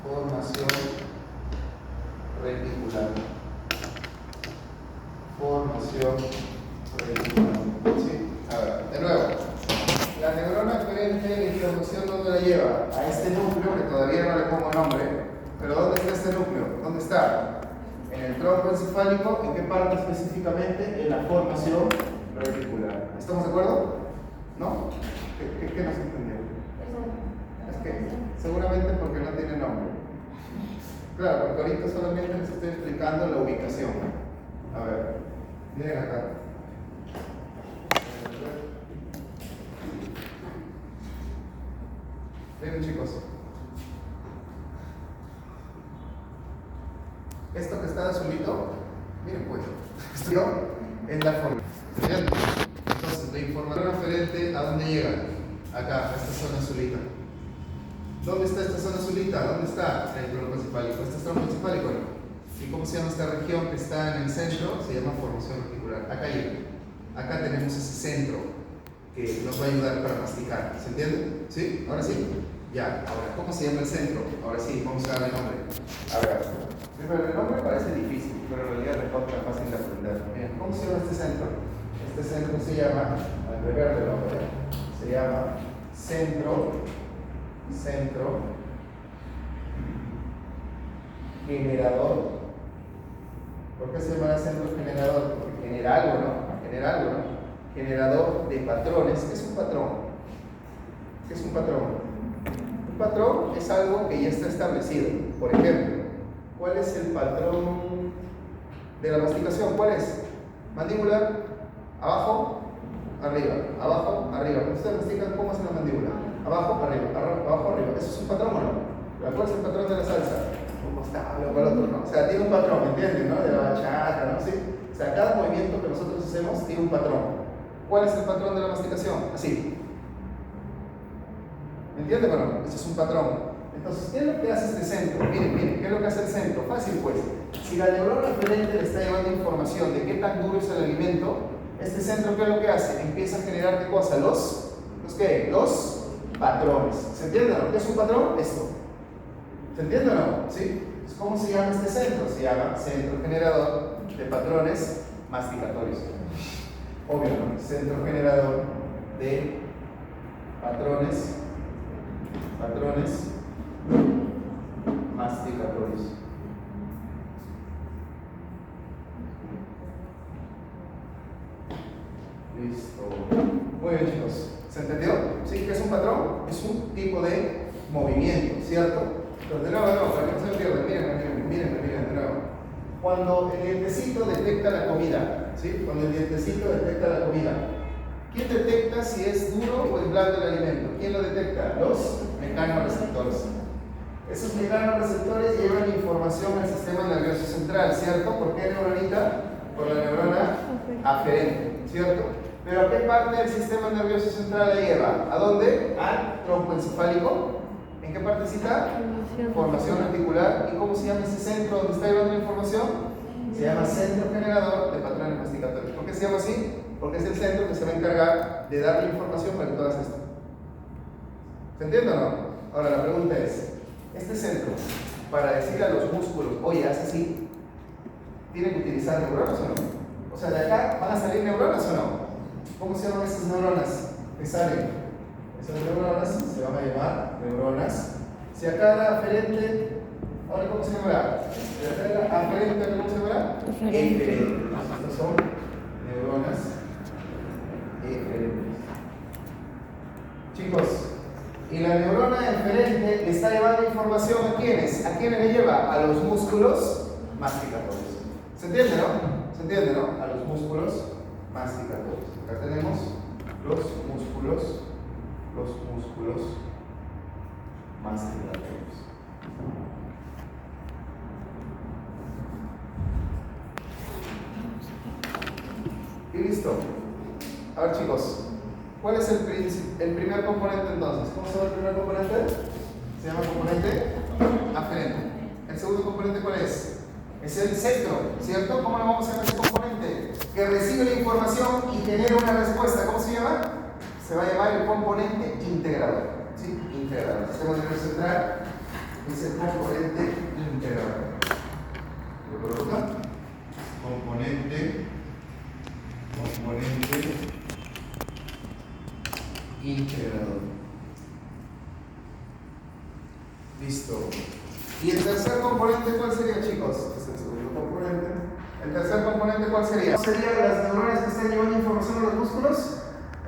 Formación reticular. Formación reticular. ¿Sí? A ver, de nuevo. La neurona aferente, la información, ¿dónde la lleva? A este núcleo, que todavía no le pongo nombre. Pero ¿dónde está este núcleo? ¿Dónde está? En el tronco encefálico. ¿En qué parte específicamente? En la formación reticular. ¿Estamos de acuerdo? ¿No? ¿Qué nos entendió? Es que seguramente porque no tiene nombre. Claro, porque ahorita solamente les estoy explicando la ubicación. A ver, miren acá. Miren, chicos. Esto que está azulito, miren pues, esto es la forma. Entonces, la información aferente, ¿a dónde llega? Acá, a esta zona azulita. ¿Dónde está esta zona azulita? ¿Dónde está el tronco encefálico? ¿Este es tronco encefálico? ¿Y cómo se llama esta región que está en el centro? Se llama formación reticular. Acá llega. Acá tenemos ese centro que nos va a ayudar para masticar. ¿Se entiende? ¿Sí? ¿Ahora sí? Ya. Ahora, ¿cómo se llama el centro? Ahora sí, vamos a darle nombre. A ver. Primero, el nombre parece difícil, pero en realidad es contra fácil de aprender. Bien, ¿cómo se llama este centro? Este centro se llama, al revés del nombre, se llama centro generador. ¿Por qué se llama centro generador? Porque genera algo, ¿no? Generador de patrones. ¿Qué es un patrón? ¿Qué es un patrón? Un patrón es algo que ya está establecido. Por ejemplo, ¿cuál es el patrón de la masticación? ¿Cuál es? Mandíbula, abajo, arriba, abajo, arriba. Cuando ustedes mastican, ¿cómo hacen la mandíbula? Abajo, arriba, abajo, arriba. ¿Eso es un patrón o no? ¿Cuál es el patrón de la salsa? Un costado, o el otro, ¿no? O sea, tiene un patrón, ¿me entienden? ¿No? De la bachata, ¿no? ¿Sí? O sea, cada movimiento que nosotros hacemos tiene un patrón. ¿Cuál es el patrón de la masticación? Así. ¿Me entienden o no? Ese es un patrón. Entonces, ¿qué es lo que hace este centro? Miren, ¿qué es lo que hace el centro? Fácil pues. Si la neurona aferente le está llevando información de qué tan duro es el alimento, este centro, ¿qué es lo que hace? Empieza a generar, ¿qué cosa? ¿Los qué? Los patrones. ¿Se entiende o no? ¿Qué es un patrón? Esto. ¿Se entiende o no? ¿Sí? ¿Cómo se llama este centro? Se llama centro generador de patrones masticatorios. Obvio, ¿no? Centro generador de patrones masticatorios. Listo. Muy bien, chicos. ¿Se entendió? ¿Sí? ¿Qué es un patrón? Es un tipo de movimiento, ¿cierto? Pero de nuevo, para que no se pierdan, miren, de nuevo. Cuando el dientecito detecta la comida, ¿sí? Cuando el dientecito detecta la comida, ¿quién detecta si es duro o es blando el alimento? ¿Quién lo detecta? Los mecanorreceptores. Esos mecanorreceptores llevan información al sistema nervioso central, ¿cierto? ¿Por qué neuronita? Por la neurona aferente, ¿cierto? ¿Pero a qué parte del sistema nervioso central la lleva? ¿A dónde? Al tronco encefálico. ¿En qué partecita? Formación reticular. ¿Y cómo se llama ese centro donde está llevando la información? Se llama centro generador de patrones masticatorios. ¿Por qué se llama así? Porque es el centro que se va a encargar de darle información para que tú hagas esto. ¿Se entiende o no? Ahora la pregunta es, este centro, para decirle a los músculos, oye, haz así, ¿tiene que utilizar neuronas o no? O sea, ¿de acá van a salir neuronas o no? ¿Cómo se llaman esas neuronas que salen? Esas neuronas se van a llamar neuronas. Si acá era aferente, ¿ahora cómo se llamará? Si acá era aferente, ¿cómo se llamará? Eferente. Estas son neuronas eferentes. Chicos, y la neurona eferente le está llevando información ¿a quiénes? ¿A quiénes le lleva? A los músculos masticatorios. ¿Se entiende, no? ¿Se entiende, no? A los músculos masticatorios. Acá tenemos los músculos masticatorios. Y listo. A ver, chicos, ¿cuál es el primer componente entonces? ¿Cómo se llama el primer componente? Se llama componente aferente. ¿El segundo componente cuál es? Es el centro, ¿cierto? ¿Cómo lo vamos a llamar ese componente? Que recibe la información y genera una respuesta. ¿Cómo se llama? Se va a llamar el componente integrador. ¿Sí? Integrador. Sistema nervioso central es el componente integrador. Lo coloco acá. Componente integrador. Listo. ¿Y el tercer componente cuál sería, chicos? Es el segundo componente. ¿El tercer componente cuál sería? Serían las neuronas que están llevando información a los músculos.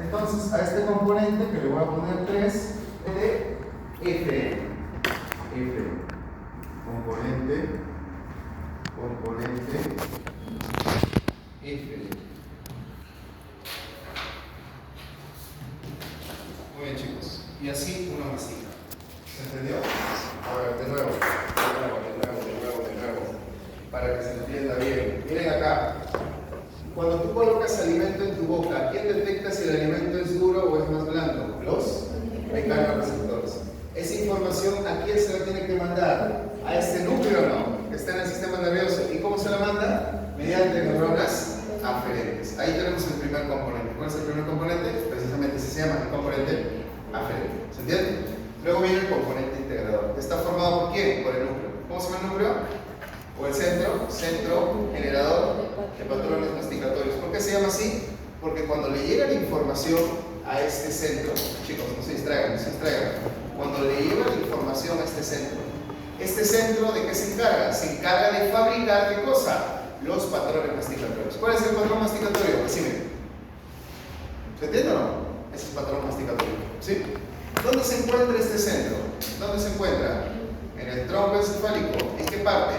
Entonces, a este componente, que le voy a poner 3, de F. Componente F. Muy bien, chicos. Y así una masita. ¿Se entendió? A ver, de nuevo. Para que se entienda bien. Miren acá. Cuando tú colocas alimento en tu boca, ¿quién detecta si el alimento es duro o es más blando? Los mecanoreceptores. Esa información, ¿a quién se la tiene que mandar? ¿A este núcleo o no? Que está en el sistema nervioso. ¿Y cómo se la manda? Mediante neuronas aferentes. Ahí tenemos el primer componente. ¿Cuál es el primer componente? Precisamente se llama el componente aferente. ¿Se entiende? Luego viene el componente integrador. ¿Está formado por quién? Por el núcleo. ¿Cómo se llama el núcleo? O el centro generador de patrones masticatorios. ¿Por qué se llama así? Porque cuando le llega la información a este centro, chicos, no se distraigan, cuando le llega la información a este centro, ¿de qué se encarga? Se encarga de fabricar, ¿qué cosa? Los patrones masticatorios. ¿Cuál es el patrón masticatorio? Decime. ¿Se entiende o no? Ese es el patrón masticatorio. ¿Sí? ¿Dónde se encuentra este centro? ¿Dónde se encuentra? En el tronco encefálico. ¿En qué parte?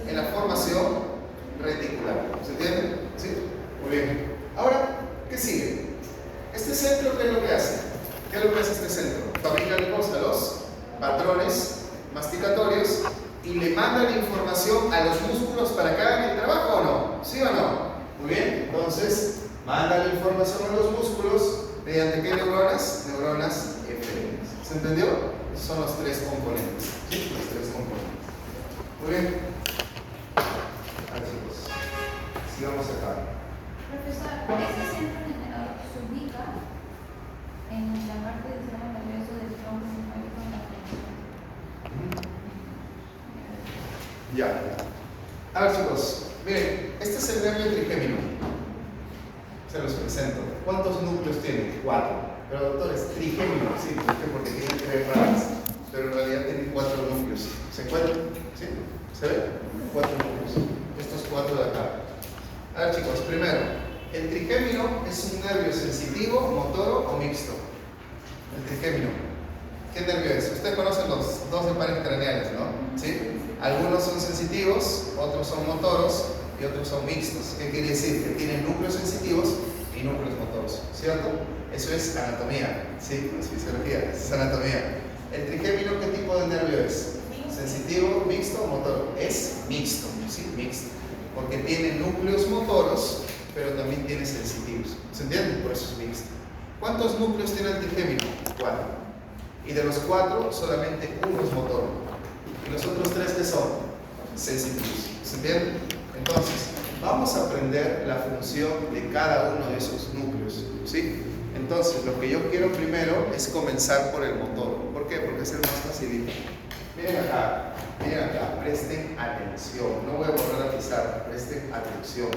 En la formación reticular. ¿Se entiende? ¿Sí? Muy bien. Ahora, ¿qué sigue? Este centro, ¿qué es lo que hace? ¿Qué es lo que hace este centro? Fabrica los patrones masticatorios y le manda la información a los músculos para que hagan el trabajo, ¿o no? ¿Sí o no? Muy bien. Entonces, manda la información a los músculos mediante ¿qué neuronas? Neuronas eferentes. ¿Se entendió? Esos son los tres componentes. ¿Sí? Los tres componentes. Muy bien. Chicos, sigamos acá. Profesor, ¿este centro generador se ubica en la parte del sistema nervioso del tronco encefálico en la frente? Ya. A ver, chicos, miren, este es el nervio trigémino. Se los presento. ¿Cuántos núcleos tiene? 4. Pero doctor, es trigémino, sí, porque tiene 3 ramas, pero en realidad tiene 4 núcleos. ¿Se encuentran? ¿Sí? ¿Se ve? 4 núcleos. Estos 4 de acá. A ver, chicos, primero, el trigémino es un nervio sensitivo, motoro o mixto. El trigémino. ¿Qué nervio es? Ustedes conocen los 12 pares craneales, ¿no? ¿Sí? Algunos son sensitivos, otros son motoros y otros son mixtos. ¿Qué quiere decir? Que tienen núcleos sensitivos y núcleos motoros, ¿cierto? Eso es anatomía, ¿sí? No es fisiología, es anatomía. ¿El trigémino qué tipo de nervio es? ¿Sensitivo, mixto o motor? Es mixto, ¿sí? Mixto. Porque tiene núcleos motoros, pero también tiene sensitivos. ¿Se entiende? Por eso es mixto. ¿Cuántos núcleos tiene el trigémino? 4. Y de los 4, solamente uno es motor. ¿Y los otros 3 qué son? Sensitivos. ¿Se entiende? Entonces, vamos a aprender la función de cada uno de esos núcleos, ¿sí? Entonces, lo que yo quiero primero es comenzar por el motor. ¿Por qué? Porque es el más facilito. Miren acá, presten atención. No voy a volver a pisar, presten atención.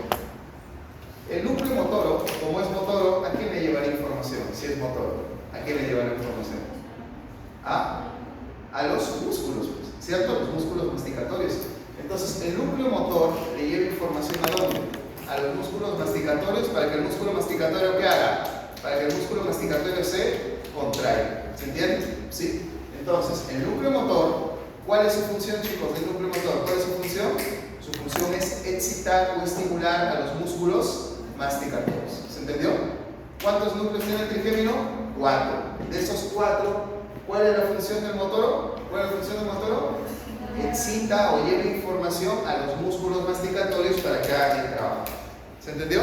El núcleo motoro, como es motoro, ¿a quién le llevará información? Si es motoro, ¿a quién le llevará información? A los músculos, pues, ¿cierto? Los músculos masticatorios. Entonces, el núcleo motor le lleva información ¿a dónde? A los músculos masticatorios para que el músculo masticatorio ¿qué haga? Para que el músculo masticatorio se contraiga. ¿Se entiende? ¿Sí? Entonces, el núcleo motor, ¿cuál es su función, chicos, del núcleo motor? ¿Cuál es su función? Su función es excitar o estimular a los músculos masticatorios. ¿Se entendió? ¿Cuántos núcleos tiene el trigémino? 4. De esos 4, ¿cuál es la función del motor? ¿Cuál es la función del motor? Excita o lleva información a los músculos masticatorios para que hagan el trabajo. ¿Se entendió?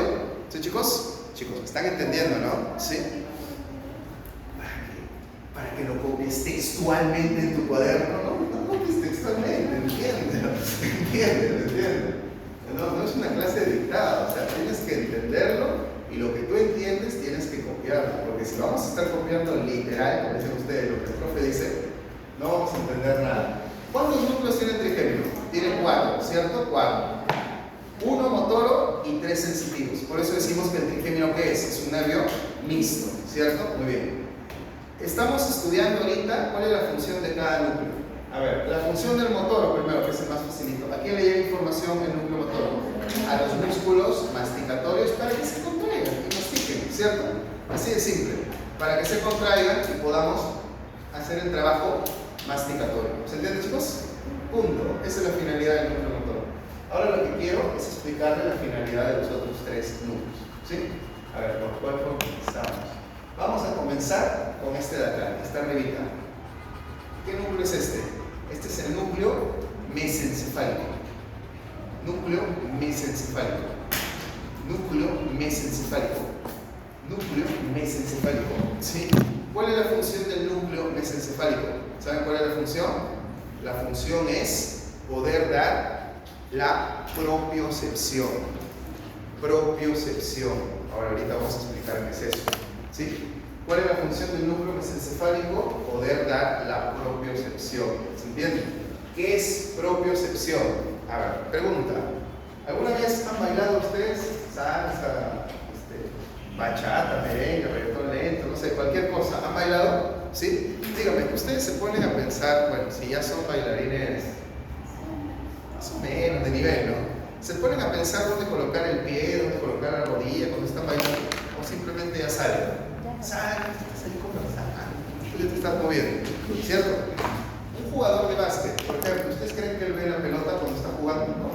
¿Sí, chicos? Chicos, me están entendiendo, ¿no? ¿Sí? Para que lo copies textualmente en tu cuaderno, no copies textualmente, entiéndelo. No es una clase de dictado, o sea, tienes que entenderlo y lo que tú entiendes tienes que copiarlo, porque si vamos a estar copiando literal, como dicen ustedes, lo que el profe dice, no vamos a entender nada. ¿Cuántos núcleos tiene el trigémino? Tiene 4, ¿cierto? 4. 1 motor y 3 sensitivos. Por eso decimos que el trigémino, ¿qué es? Es un nervio mixto, ¿cierto? Muy bien. Estamos estudiando ahorita cuál es la función de cada núcleo. A ver, la función del motor, primero, que es el más facilito. ¿A quién le llega información el núcleo motor? A los músculos masticatorios para que se contraigan y mastiquen, ¿cierto? Así de simple. Para que se contraigan y podamos hacer el trabajo masticatorio. ¿Se entiende, chicos? Punto. Esa es la finalidad del núcleo motor. Ahora lo que quiero es explicarle la finalidad de los otros 3 núcleos. ¿Sí? A ver, ¿por cuál comenzamos? Vamos a comenzar con este de acá, esta arribita. ¿Qué núcleo es este? Este es el núcleo mesencefálico. Núcleo mesencefálico. Núcleo mesencefálico. Núcleo mesencefálico. ¿Sí? ¿Cuál es la función del núcleo mesencefálico? ¿Saben cuál es la función? La función es poder dar la propiocepción. Propiocepción. Ahorita vamos a explicar qué es eso. ¿Sí? ¿Cuál es la función del núcleo mesencefálico? Poder dar la propiocepción. ¿Se entiende? ¿Qué es propiocepción? A ver, pregunta. ¿Alguna vez han bailado ustedes salsa, bachata, merengue, reggaetón lento, no sé, cualquier cosa? ¿Han bailado? ¿Sí? Dígame, ustedes se ponen a pensar, bueno, si ya son bailarines más o menos de nivel, ¿no? Se ponen a pensar dónde colocar el pie, dónde colocar la rodilla cuando están bailando, o simplemente ya salen. Salen, estás ahí conversando, tú ya te estás moviendo, ¿cierto? Un jugador de básquet, por ejemplo, ¿ustedes creen que él ve la pelota cuando está jugando? No.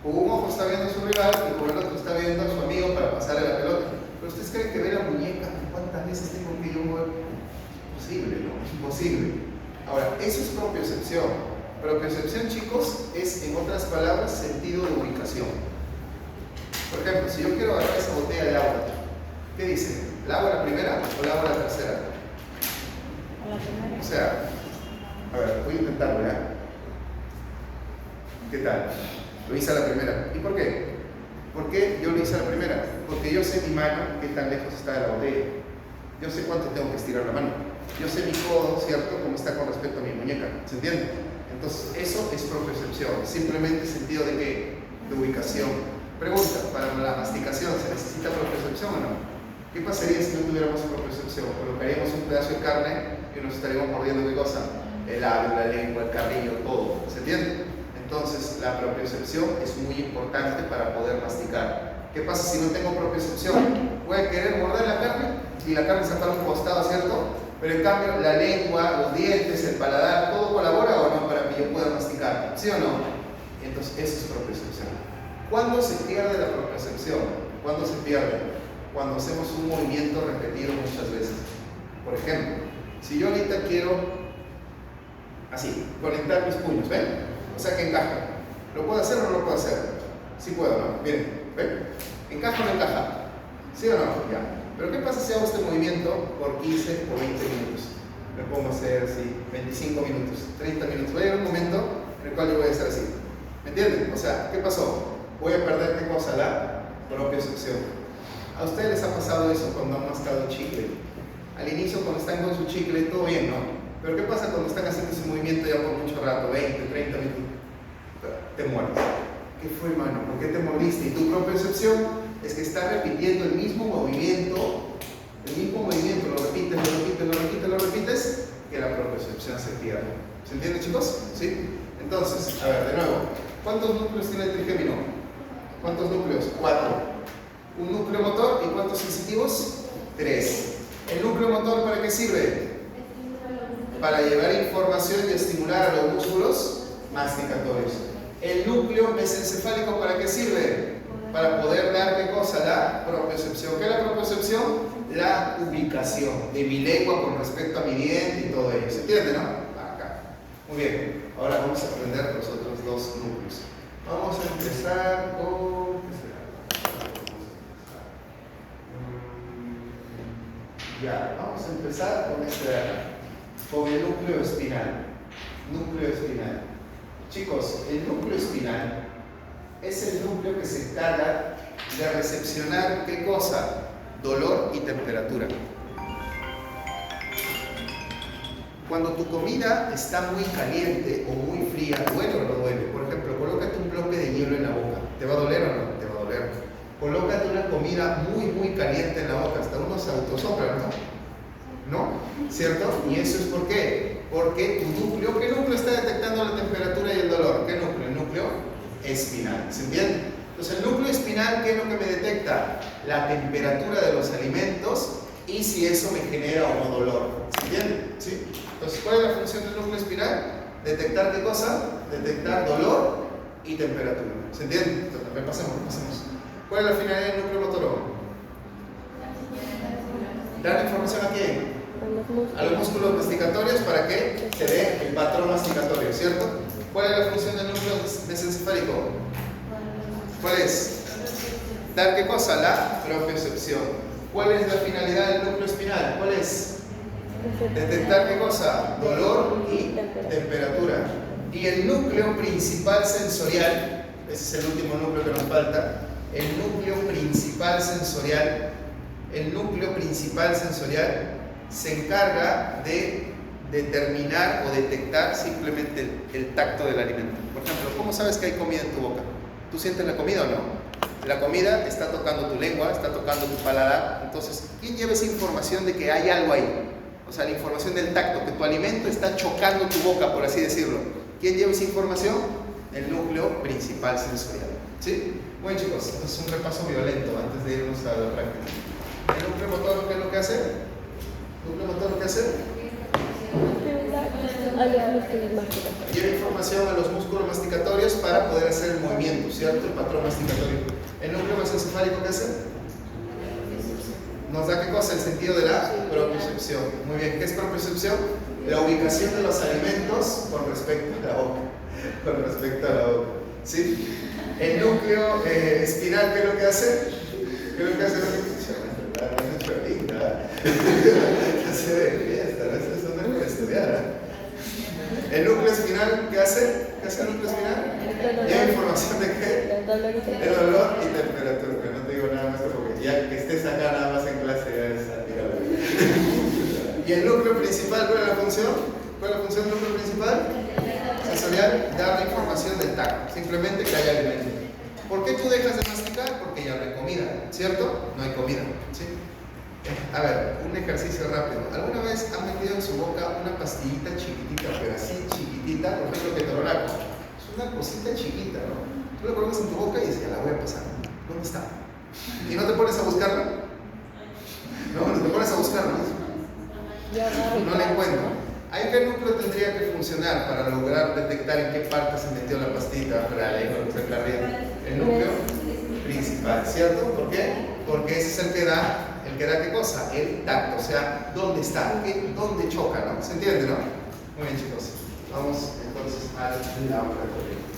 Con un ojo está viendo a su rival y con el otro está viendo a su amigo para pasarle la pelota. Pero ¿ustedes creen que ve la muñeca? ¿Cuántas veces tengo que yo mover? Imposible, ¿no? Es imposible. Ahora, eso es propiocepción. Propiocepción, chicos, es, en otras palabras, sentido de ubicación. Por ejemplo, si yo quiero agarrar esa botella de agua, ¿qué dice? ¿La hago la primera o la hago la tercera? La primera. O sea, a ver, voy a intentarlo, ¿ya? ¿Qué tal? Lo hice a la primera. ¿Y por qué? ¿Por qué yo lo hice a la primera? Porque yo sé mi mano, qué tan lejos está de la botella. Yo sé cuánto tengo que estirar la mano. Yo sé mi codo, ¿cierto? Cómo está con respecto a mi muñeca. ¿Se entiende? Entonces, eso es propiocepción. Simplemente sentido de qué? De ubicación. Pregunta, ¿para la masticación se necesita propiocepción o no? ¿Qué pasaría si no tuviéramos propiocepción? Colocaríamos un pedazo de carne y nos estaríamos mordiendo, ¿qué cosa? El labio, la lengua, el carrillo, todo. ¿Se entiende? Entonces, la propiocepción es muy importante para poder masticar. ¿Qué pasa si no tengo propiocepción? Voy a querer morder la carne y la carne se para un costado, ¿cierto? Pero en cambio, la lengua, los dientes, el paladar, ¿todo colabora o no para que yo pueda masticar? ¿Sí o no? Entonces, eso es propiocepción. ¿Cuándo se pierde la propiocepción? ¿Cuándo se pierde? Cuando hacemos un movimiento repetido muchas veces. Por ejemplo, si yo ahorita quiero, así, conectar mis puños, ¿ven? O sea que encaja. ¿Lo puedo hacer o no lo puedo hacer? Sí puedo, ¿no? Miren, ¿ven? ¿Encaja o no encaja? ¿Sí o no? Ya. Pero ¿qué pasa si hago este movimiento por 15 o 20 minutos? Me pongo a hacer así, 25 minutos, 30 minutos. Voy a llegar un momento en el cual yo voy a hacer así. ¿Me entienden? O sea, ¿qué pasó? Voy a perder, ¿qué cosa? La propiocepción. ¿A ustedes les ha pasado eso cuando han mascado chicle? Al inicio, cuando están con su chicle, todo bien, ¿no? Pero ¿qué pasa cuando están haciendo ese movimiento ya por mucho rato, 20, 30 minutos? Te muerdes. ¿Qué fue, hermano? ¿Por qué te mordiste? Y tu propiocepción es que estás repitiendo el mismo movimiento, lo repites, que la propiocepción se pierde. ¿Se entiende, chicos? ¿Sí? Entonces, a ver, de nuevo, ¿cuántos núcleos tiene el trigémino? ¿Cuántos núcleos? 4. Un núcleo motor y ¿cuántos sensitivos? 3. ¿El núcleo motor para qué sirve? Para llevar información y estimular a los músculos masticatorios. ¿El núcleo mesencefálico para qué sirve? Para poder dar ¿qué cosa? La propiocepción. ¿Qué es la propiocepción? La ubicación de mi lengua con respecto a mi diente y todo ello. ¿Se entiende, no? Acá. Muy bien. Ahora vamos a aprender los otros 2 núcleos. Vamos a empezar con... Ya, vamos a empezar con este de acá, con el núcleo espinal. Núcleo espinal. Chicos, el núcleo espinal es el núcleo que se encarga de recepcionar ¿qué cosa? Dolor y temperatura. Cuando tu comida está muy caliente o muy fría, ¿duele o no duele? Por ejemplo, colócate un bloque de hielo en la boca. ¿Te va a doler o no? Te va a doler. Colócate una comida muy caliente en la boca. Hasta uno se autosopla, ¿no? ¿No? ¿Cierto? ¿Y eso es por qué? Porque tu núcleo, ¿qué núcleo está detectando la temperatura y el dolor? ¿Qué núcleo? El núcleo espinal. ¿Se entiende? Entonces, el núcleo espinal, ¿qué es lo que me detecta? La temperatura de los alimentos y si eso me genera o no dolor. ¿Se entiende? ¿Sí? Entonces, ¿cuál es la función del núcleo espinal? Detectar qué cosa? Detectar dolor y temperatura. ¿Se entiende? Entonces, repasemos. ¿Cuál es la finalidad del núcleo motor? Dar información a quién? A los músculos masticatorios para que se dé el patrón masticatorio, ¿cierto? ¿Cuál es la función del núcleo mesencefálico? ¿Cuál es? ¿Dar qué cosa? La propiocepción. ¿Cuál es la finalidad del núcleo espinal? ¿Cuál es? Detectar qué cosa? Dolor y temperatura. Y el núcleo principal sensorial, ese es el último núcleo que nos falta, el núcleo principal sensorial se encarga de determinar o detectar simplemente el tacto del alimento. Por ejemplo, ¿cómo sabes que hay comida en tu boca? ¿Tú sientes la comida o no? La comida está tocando tu lengua, está tocando tu paladar. Entonces, ¿quién lleva esa información de que hay algo ahí? O sea, la información del tacto, que tu alimento está chocando tu boca, por así decirlo. ¿Quién lleva esa información? El núcleo principal sensorial. ¿Sí? Bueno, chicos, esto es un repaso violento antes de irnos a la práctica. ¿El núcleo motor qué es lo que hace? ¿El núcleo motor qué hace? A los músculos masticatorios. Lleva información a los músculos masticatorios para poder hacer el movimiento, ¿cierto? El patrón masticatorio. ¿El núcleo mesencefálico qué hace? Nos da qué cosa? El sentido de la propiocepción. Muy bien, ¿qué es propiocepción? La ubicación de los alimentos con respecto a la boca. ¿Sí? El núcleo espinal, ¿qué es lo que hace? ¿Qué es lo que hace? Se ve fiesta, eso no es para estudiar. ¿El núcleo espinal qué hace? ¿Qué hace el núcleo espinal? ¿Lleva información de qué? El dolor y El dolor y temperatura. Pero no te digo nada más porque ya que estés acá nada más en clase ya es tirado. ¿Y el núcleo principal cuál es la función? ¿Cuál es la función del núcleo principal? Sensorial, dar la información del tacto. Simplemente que haya alimento. ¿Por qué tú dejas de masticar? Porque ya no hay comida, ¿cierto? No hay comida, ¿sí? A ver, un ejercicio rápido. ¿Alguna vez han metido en su boca una pastillita chiquitita, pero así chiquitita? Por ejemplo, ketorolaco. Es una cosita chiquita, ¿no? Tú la colocas en tu boca y dices, ya la voy a pasar. ¿Dónde está? ¿Y no te pones a buscarla? No te pones a buscarla. No la encuentro. ¿Ahí qué núcleo tendría que funcionar para lograr detectar en qué parte se metió la pastita para la lengua que está acá arriba? El núcleo principal, ¿cierto? ¿Por qué? Porque ese es el que da ¿qué cosa? El tacto, o sea, ¿dónde está? ¿Dónde choca? ¿No? ¿Se entiende, no? Muy bien, chicos. Vamos entonces a la otra corriente.